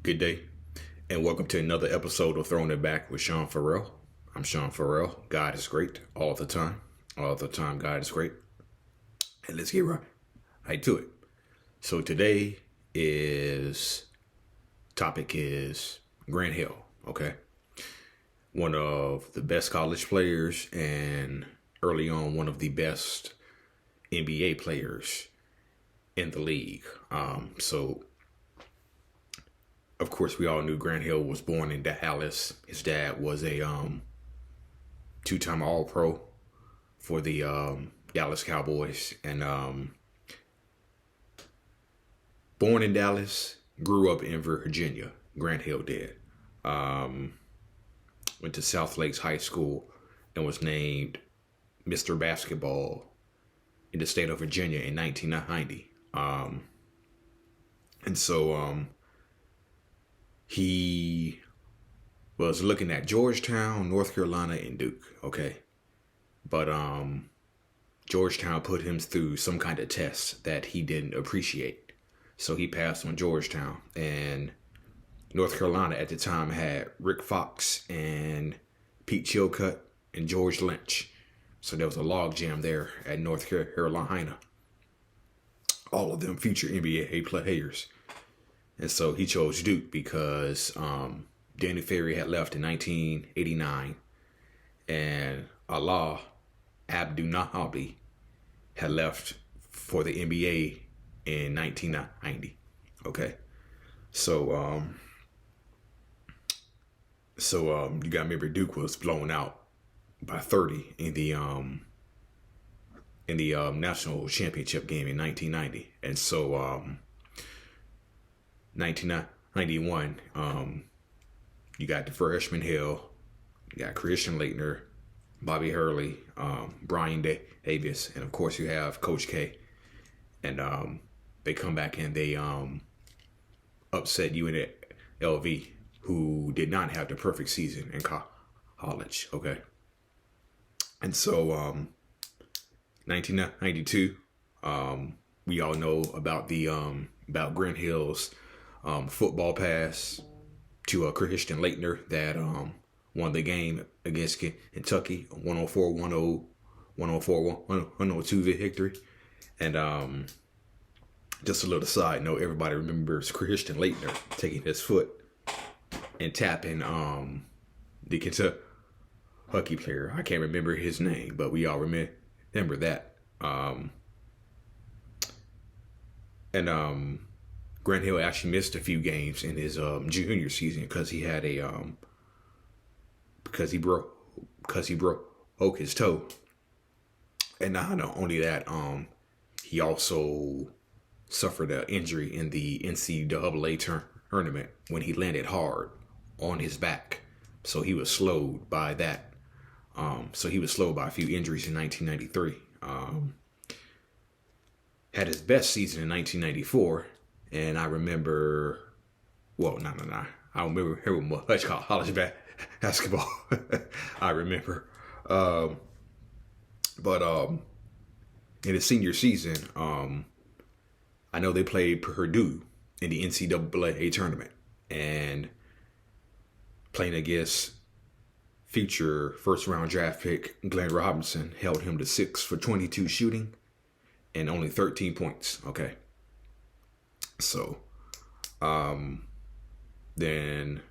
Good day, and welcome to another episode of Throwing It Back with Sean Farrell. I'm Sean Farrell. God is great all the time. All the time, God is great. And let's get right to it. So today is topic is Grant Hill. Okay, one of the best college players, and early on one of the best NBA players in the league. So of course, we all knew Grant Hill was born in Dallas. His dad was a two-time All-Pro for the Dallas Cowboys, and born in Dallas, grew up in Virginia. Grant Hill did. Went to South Lakes High School and was named Mr. Basketball in the state of Virginia in 1990. And so he was looking at Georgetown, North Carolina, and Duke. Okay, but Georgetown put him through some kind of test that he didn't appreciate, so he passed on Georgetown. And North Carolina at the time had Rick Fox and Pete Chilcutt and George Lynch, so there was a log jam there at North Carolina. All of them future NBA players. And so he chose Duke because Danny Ferry had left in 1989, and Allah Abdul-Nabi had left for the NBA in 1990. Okay, so you got to remember Duke was blown out by 30 in the national championship game in 1990, and so 1991, you got the freshman Hill, you got Christian Laettner, Bobby Hurley, Brian Davis, and of course you have Coach K. And they come back and they upset UNLV, who did not have the perfect season in college. Okay, and so 1992, we all know about the about Grant Hill's football pass to Christian Laettner that won the game against Kentucky, 104-102 victory. And just a little side note, everybody remembers Christian Laettner taking his foot and tapping the Kentucky player. I can't remember his name, but we all remember that. Grant Hill actually missed a few games in his junior season because he had because he broke his toe. And not only that, he also suffered an injury in the NCAA tournament when he landed hard on his back. So he was slowed by that. So he was slowed by a few injuries in 1993. Had his best season in 1994. And I remember, well, no. I don't remember hearing much college basketball. I remember. But in his senior season, I know they played Purdue in the NCAA tournament. And playing against future first-round draft pick Glenn Robinson held him to 6 for 22 shooting and only 13 points. Okay. So, then, of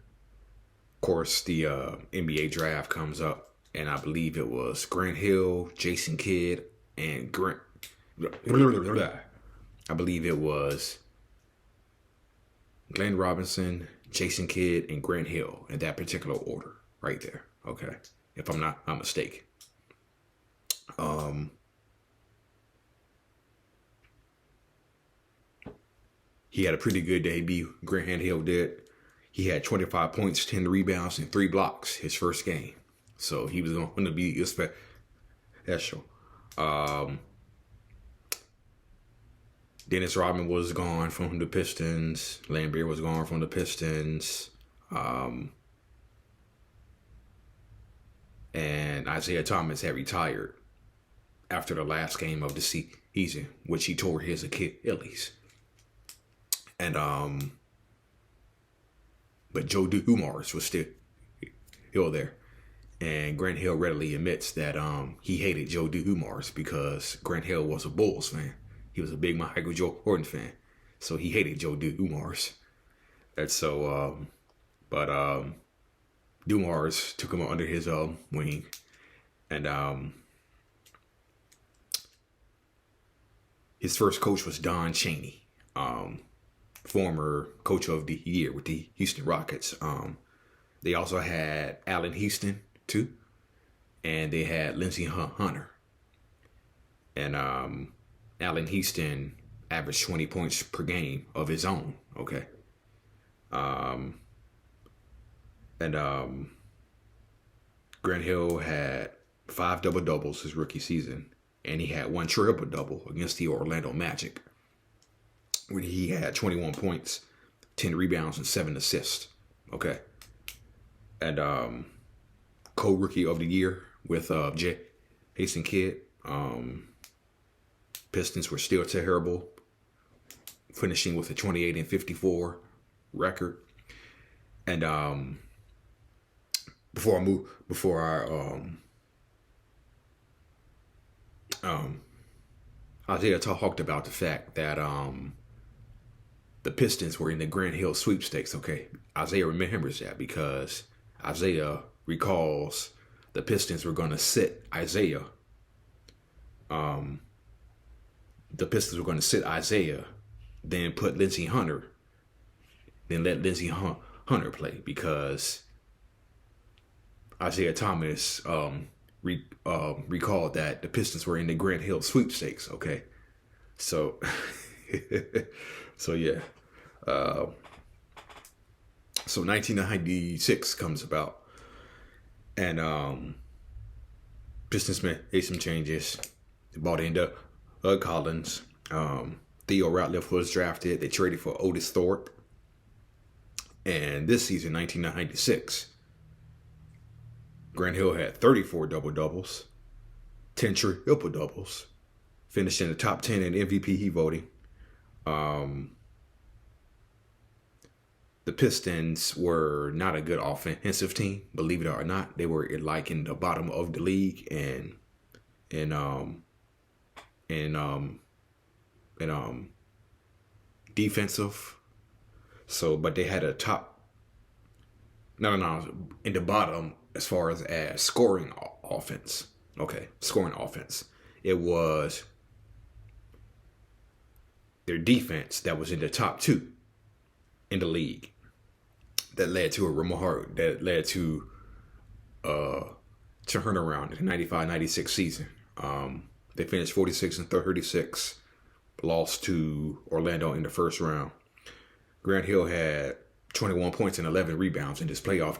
course, the NBA draft comes up, and I believe it was Grant Hill, Jason Kidd, and I believe it was Glenn Robinson, Jason Kidd, and Grant Hill in that particular order, right there. Okay, if I'm not mistaken. He had a pretty good debut. Grant Hill did. He had 25 points, 10 rebounds, and 3 blocks his first game. So he was going to be special. Dennis Rodman was gone from the Pistons. Lambert was gone from the Pistons. And Isaiah Thomas had retired after the last game of the season, which he tore his Achilles. And but Joe Dumars was still there. And Grant Hill readily admits that he hated Joe Dumars because Grant Hill was a Bulls fan. He was a big Michael Jordan fan. So he hated Joe Dumars. And so, Dumars took him under his wing. And his first coach was Don Chaney, former coach of the year with the Houston Rockets. They also had Allen Houston, too. And they had Lindsey Hunter. And Allen Houston averaged 20 points per game of his own. Okay. Grant Hill had 5 double-doubles his rookie season. And he had 1 triple-double against the Orlando Magic, when he had 21 points, 10 rebounds, and 7 assists. Okay. And co-rookie of the year with Jason Kidd. Pistons were still terrible, finishing with a 28-54 record. And Isaiah talked about the fact that the Pistons were in the Grant Hill sweepstakes. Okay, Isaiah remembers that because Isaiah recalls the Pistons were going to sit Isaiah. The Pistons were going to sit Isaiah, then put Lindsey Hunter, then let Lindsey Hunter play because Isaiah Thomas recalled that the Pistons were in the Grant Hill sweepstakes. Okay, so yeah. So 1996 comes about, and Pistons made some changes. They bought in Doug Collins. Theo Ratliff was drafted. They traded for Otis Thorpe. And this season, 1996, Grant Hill had 34 double-doubles, 10 triple-doubles, finished in the top 10 in MVP voting. The Pistons were not a good offensive team, believe it or not. They were like in the bottom of the league and defensive. So, but they had a top, in the bottom as far as scoring offense. Okay, scoring offense. It was their defense that was in the top 2 in the league. That led to a remark. That led to turnaround in the 95-96 season. They finished 46-36, lost to Orlando in the first round. Grant Hill had 21 points and 11 rebounds in this playoff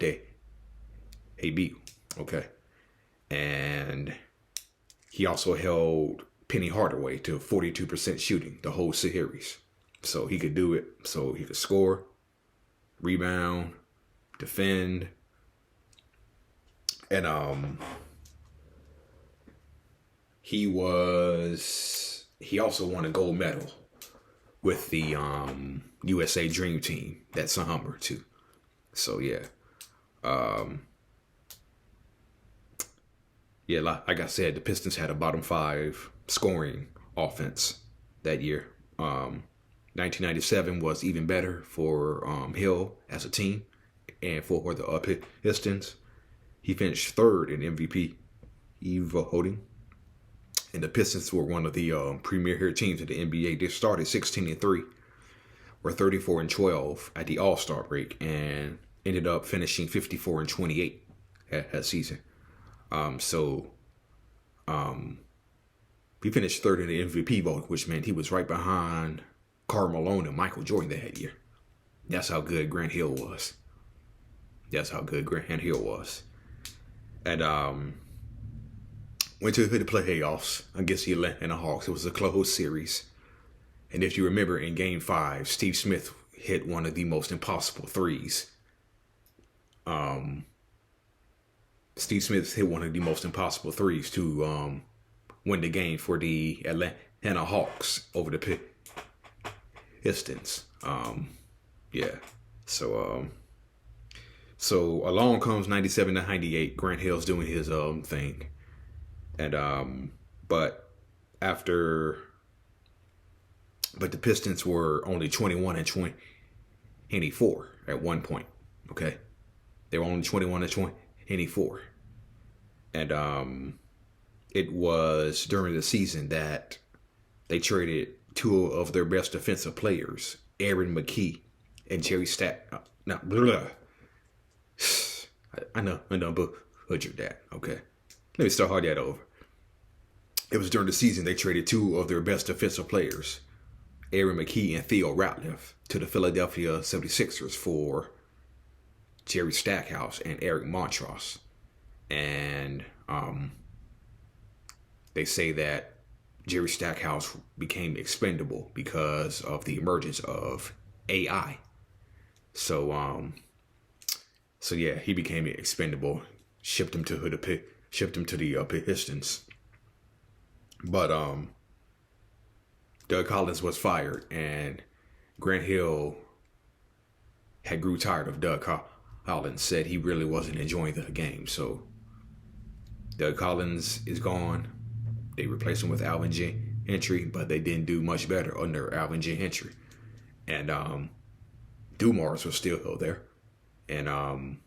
debut. Okay. And he also held Penny Hardaway to 42% shooting the whole series. So he could do it. So he could score, rebound, defend. And he also won a gold medal with the USA Dream Team that summer too. So yeah. Like I said, the Pistons had a bottom 5 scoring offense that year. 1997 was even better for Hill as a team and for the Pistons. He finished 3rd in MVP voting. And the Pistons were one of the premier teams in the NBA. They started 16-3, were 34-12 at the All-Star break, and ended up finishing 54-28 that season. He finished 3rd in the MVP vote, which meant he was right behind Karl Malone and Michael Jordan that year. That's how good Grant Hill was. And went to the playoffs against the Atlanta Hawks. It was a close series. And if you remember, in Game 5, Steve Smith hit one of the most impossible threes. Steve Smith hit one of the most impossible threes to win the game for the Atlanta Hawks over the Pistons. So So along comes 97 to 98. Grant Hill's doing his thing. And but after but the Pistons were only 21 and 24 at one point. Okay. They were only 21 and 24. And it was during the season that they traded two of their best defensive players, Aaron McKie and Jerry Stack. No, blah. I know, butchered that. Okay. Let me start that over. It was during the season they traded two of their best defensive players, Aaron McKie and Theo Ratliff, to the Philadelphia 76ers for Jerry Stackhouse and Eric Montross. And they say that Jerry Stackhouse became expendable because of the emergence of AI. So yeah, he became expendable. Shipped him to the Pistons. But Doug Collins was fired, and Grant Hill had grew tired of Doug Collins. Said he really wasn't enjoying the game. So Doug Collins is gone. They replaced him with Alvin Gentry, but they didn't do much better under Alvin Gentry. And Dumars was still there. And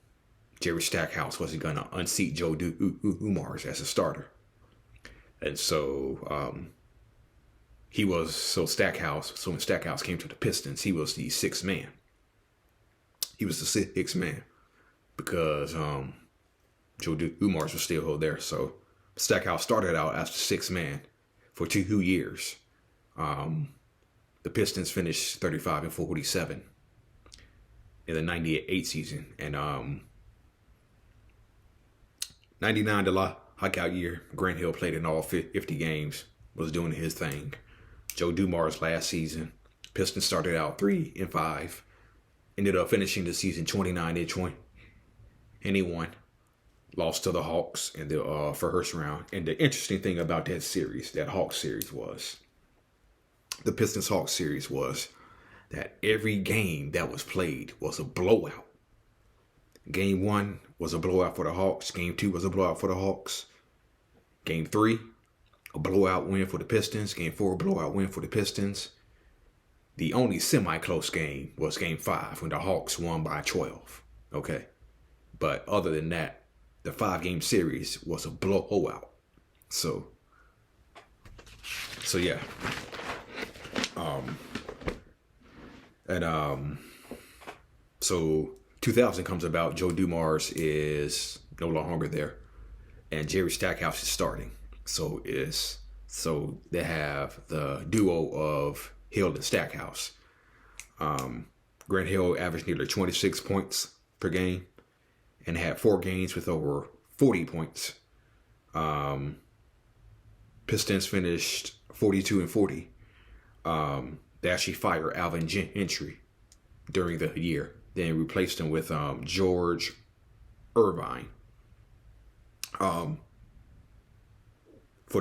Jerry Stackhouse wasn't going to unseat Joe Dumars as a starter. And so when Stackhouse came to the Pistons, he was the sixth man. He was the sixth man because Joe Dumars was still there. So Stackhouse started out as the sixth man for 2 years. The Pistons finished 35 and 47 in the 98 season. And 99, the lockout year, Grant Hill played in all 50 games, was doing his thing. Joe Dumars last season, Pistons started out 3 and 5, ended up finishing the season 29 and 21. Lost to the Hawks in the first round. And the interesting thing about that Hawks series was, the Pistons-Hawks series was that every game that was played was a blowout. Game 1 was a blowout for the Hawks. Game 2 was a blowout for the Hawks. Game 3, a blowout win for the Pistons. Game 4, a blowout win for the Pistons. The only semi-close game was Game 5 when the Hawks won by 12. Okay. But other than that, the 5-game series was a blowout. So yeah. So 2000 comes about. Joe Dumars is no longer there, and Jerry Stackhouse is starting. So they have the duo of Hill and Stackhouse. Grant Hill averaged nearly 26 points per game and had 4 games with over 40 points. Pistons finished 42 and 40. They actually fired Alvin Gentry during the year. Then replaced him with George Irvine. For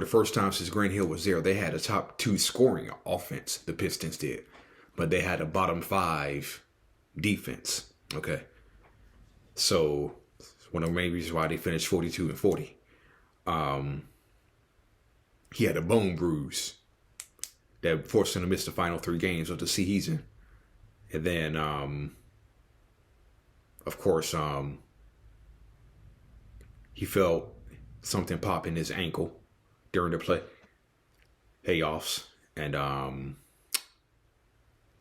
the first time since Grant Hill was there, they had a top 2 scoring offense, the Pistons did. But they had a bottom 5 defense. Okay. So one of the main reasons why they finished 42 and 40. He had a bone bruise that forced him to miss the final 3 games of the season. And then, of course, he felt something pop in his ankle during the playoffs. And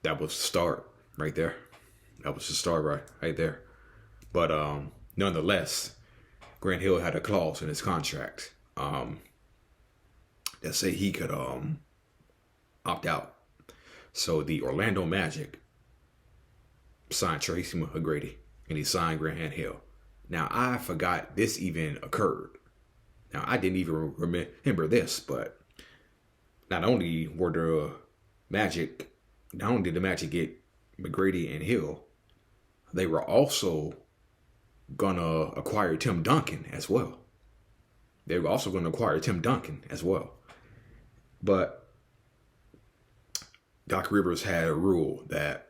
that was the start right there. That was the start right there. But nonetheless, Grant Hill had a clause in his contract that say he could opt out. So the Orlando Magic signed Tracy McGrady, and he signed Grant Hill. Now, I forgot this even occurred. Now, I didn't even remember this, but not only did the Magic get McGrady and Hill, they were also gonna acquire Tim Duncan as well. But Doc Rivers had a rule that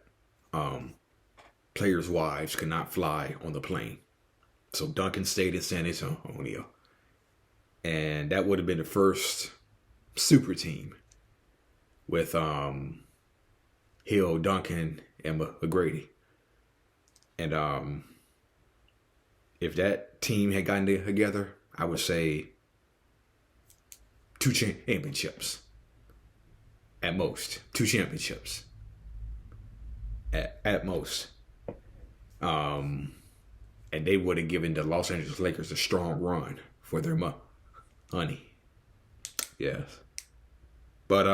players' wives could not fly on the plane. So Duncan stayed in San Antonio. And that would have been the first super team with Hill, Duncan, and McGrady. And if that team had gotten together, I would say 2 championships. At most. 2 championships. At most. And they would have given the Los Angeles Lakers a strong run for their money. Yes. But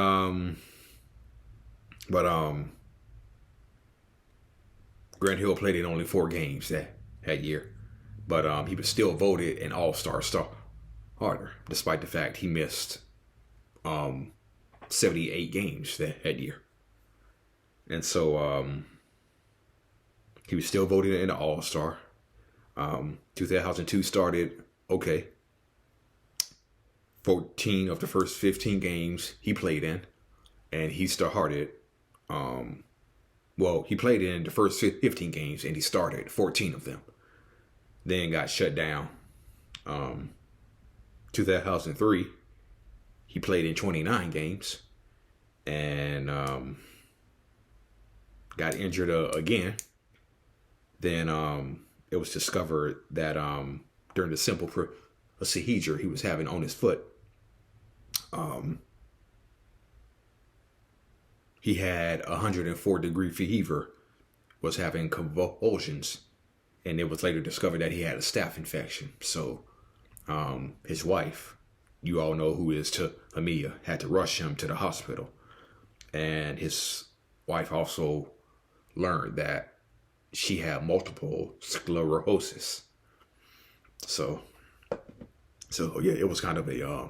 Grant Hill played in only 4 games that year. But he was still voted an all-star starter, despite the fact he missed 78 games that year. And so he was still voted an all-star. 2002 started okay. 14 of the first 15 games he played in, and he started. He played in the first 15 games, and he started 14 of them. Then got shut down. 2003, he played in 29 games, and got injured again. Then it was discovered that during the simple procedure he was having on his foot, he had 104-degree fever, was having convulsions, and it was later discovered that he had a staph infection. So his wife, you all know who is Tamia, had to rush him to the hospital. And his wife also learned that she had multiple sclerosis. So yeah, it was kind of a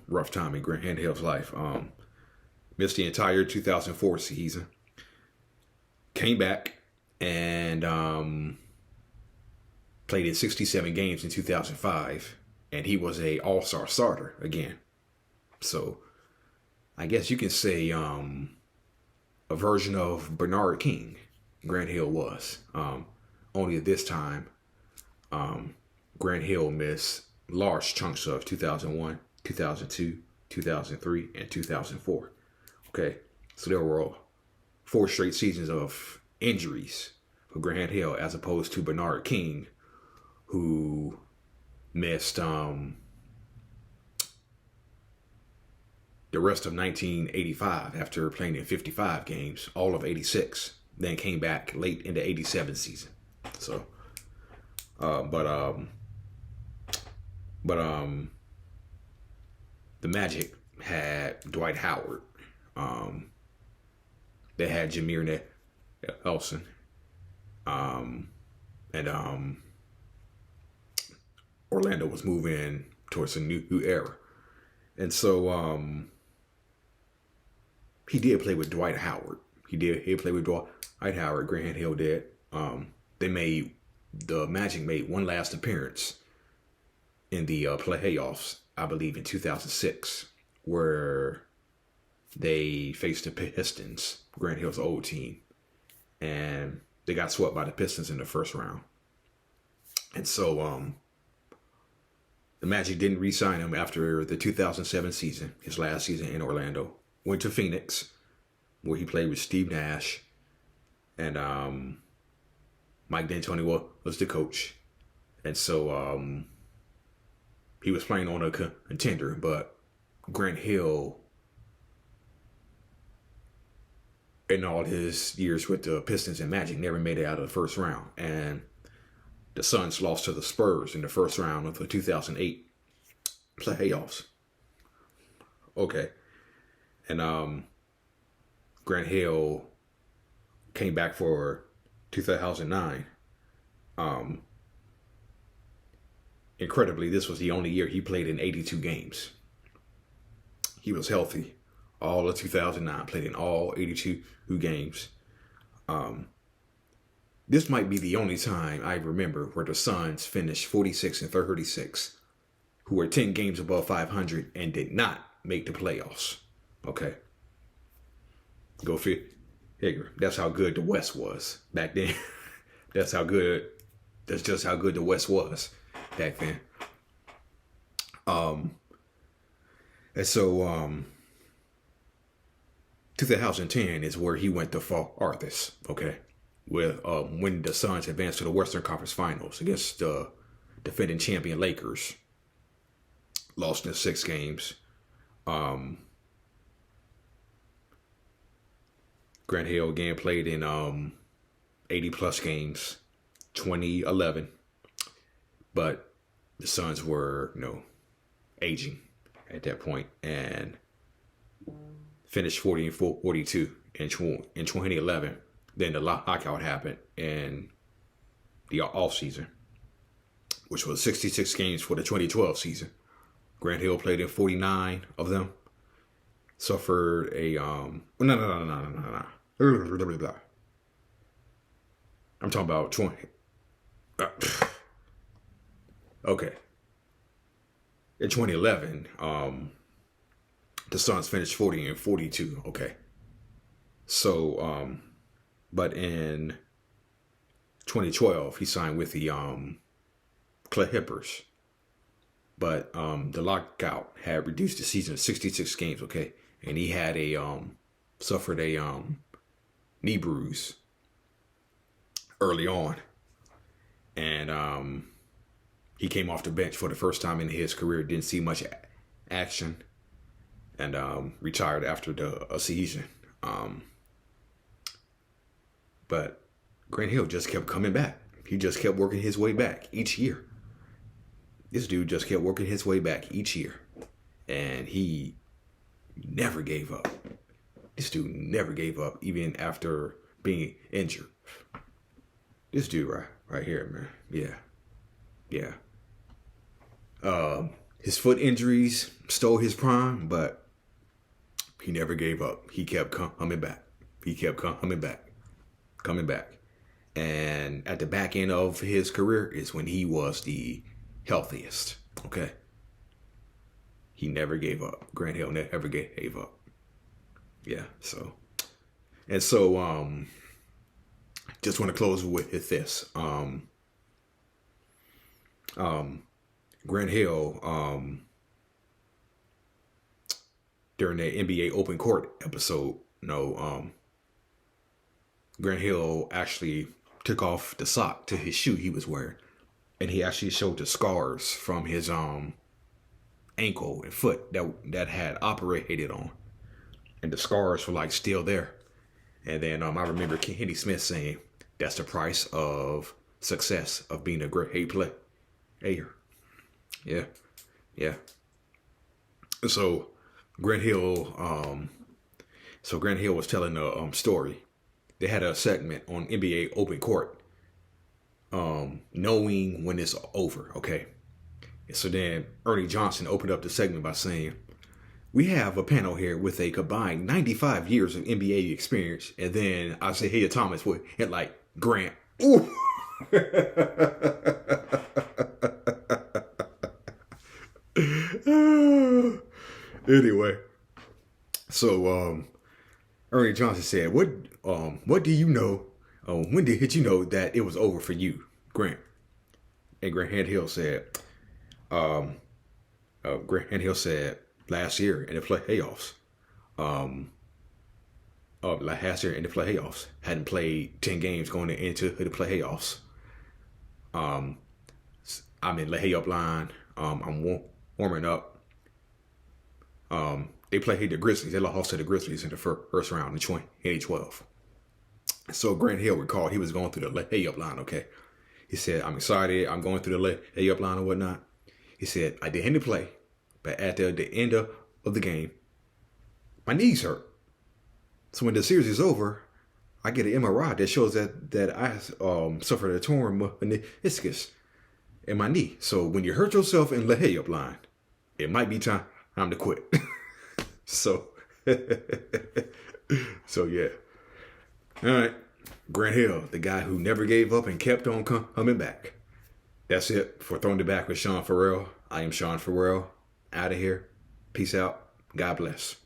rough time in Grant Hill's life. Missed the entire 2004 season. Came back and played in 67 games in 2005, and he was a all-star starter again. So I guess you can say a version of Bernard King, Grant Hill was. Only at this time, Grant Hill missed large chunks of 2001, 2002, 2003, and 2004. Okay, so there were 4 straight seasons of injuries for Grant Hill, as opposed to Bernard King, who missed the rest of 1985 after playing in 55 games, all of 86, then came back late in the 87 season. So, the Magic had Dwight Howard. They had Jameer Nelson. And Orlando was moving towards a new era. And so he did play with Dwight Howard. He played with Dwight Howard. Grant Hill did. The Magic made one last appearance in the playoffs, I believe, in 2006, where they faced the Pistons, Grant Hill's old team, and they got swept by the Pistons in the first round. And so the Magic didn't re-sign him after the 2007 season, his last season in Orlando. Went to Phoenix, where he played with Steve Nash, and Mike D'Antoni was the coach. And so he was playing on a contender, but Grant Hill, in all his years with the Pistons and Magic, never made it out of the first round. And the Suns lost to the Spurs in the first round of the 2008 playoffs. Okay. And Grant Hill came back for 2009. Incredibly, this was the only year he played in 82 games. He was healthy all of 2009, played in all 82 games. This might be the only time I remember where the Suns finished 46 and 36, who were 10 games above 500 and did not make the playoffs. Okay. Go That's how good the West was back then. That's how good. That's just how good the West was back then. And so 2010 is where he went the farthest. Okay, with when the Suns advanced to the Western Conference Finals against the defending champion Lakers. Lost in 6 games. Grant Hill again played in 80 plus games, 2011. But the Suns were, aging at that point and finished 40 and 42 in 2011. Then the lockout happened in the off season, which was 66 games for the 2012 season. Grant Hill played in 49 of them. Suffered a no. I'm talking about 20. Okay. In 2011, the Suns finished 40 and 42. Okay. So, but in 2012, he signed with the Clippers. But the lockout had reduced the season to 66 games. Okay, and he had suffered a knee bruise early on, and he came off the bench for the first time in his career. Didn't see much action, and retired after a season. But Grant Hill just kept coming back. He just kept working his way back each year. This dude just kept working his way back each year, and he never gave up. This dude never gave up, even after being injured. This dude right here, man. Yeah. His foot injuries stole his prime, but he never gave up. He kept coming back. Coming back. And at the back end of his career is when he was the healthiest. Okay. He never gave up. Grant Hill never gave up. Yeah. So just want to close with this. Grant Hill, during the NBA Open Court episode, Grant Hill actually took off the sock to his shoe he was wearing. And he actually showed the scars from his ankle and foot that had operated on. And the scars were like still there. And then I remember Kenny Smith saying, that's the price of success, of being a great player. Yeah. So Grant Hill was telling a story. They had a segment on NBA Open Court, knowing when it's over, okay? And so then Ernie Johnson opened up the segment by saying, we have a panel here with a combined 95 years of NBA experience. And then Isaiah Thomas would hit like, Grant. Ooh. Anyway, so Ernie Johnson said, what do you know? When did you know that it was over for you, Grant? And Grant Hill said, last year in the playoffs. Last year in the playoffs. Hadn't played 10 games going into the playoffs. I'm in the layup line. I'm warming up. They played the Grizzlies. They lost to the Grizzlies in the first round in 2012. So Grant Hill recalled he was going through the layup line, okay? He said, I'm excited. I'm going through the layup line and whatnot. He said, I didn't play, but at the end of the game, my knees hurt. So when the series is over, I get an MRI that shows that I suffered a torn meniscus in my knee. So when you hurt yourself in the layup line, it might be time to quit. So yeah. All right. Grant Hill, the guy who never gave up and kept on coming back. That's it for Throwing It Back with Sean Farrell. I am Sean Farrell. Out of here. Peace out. God bless.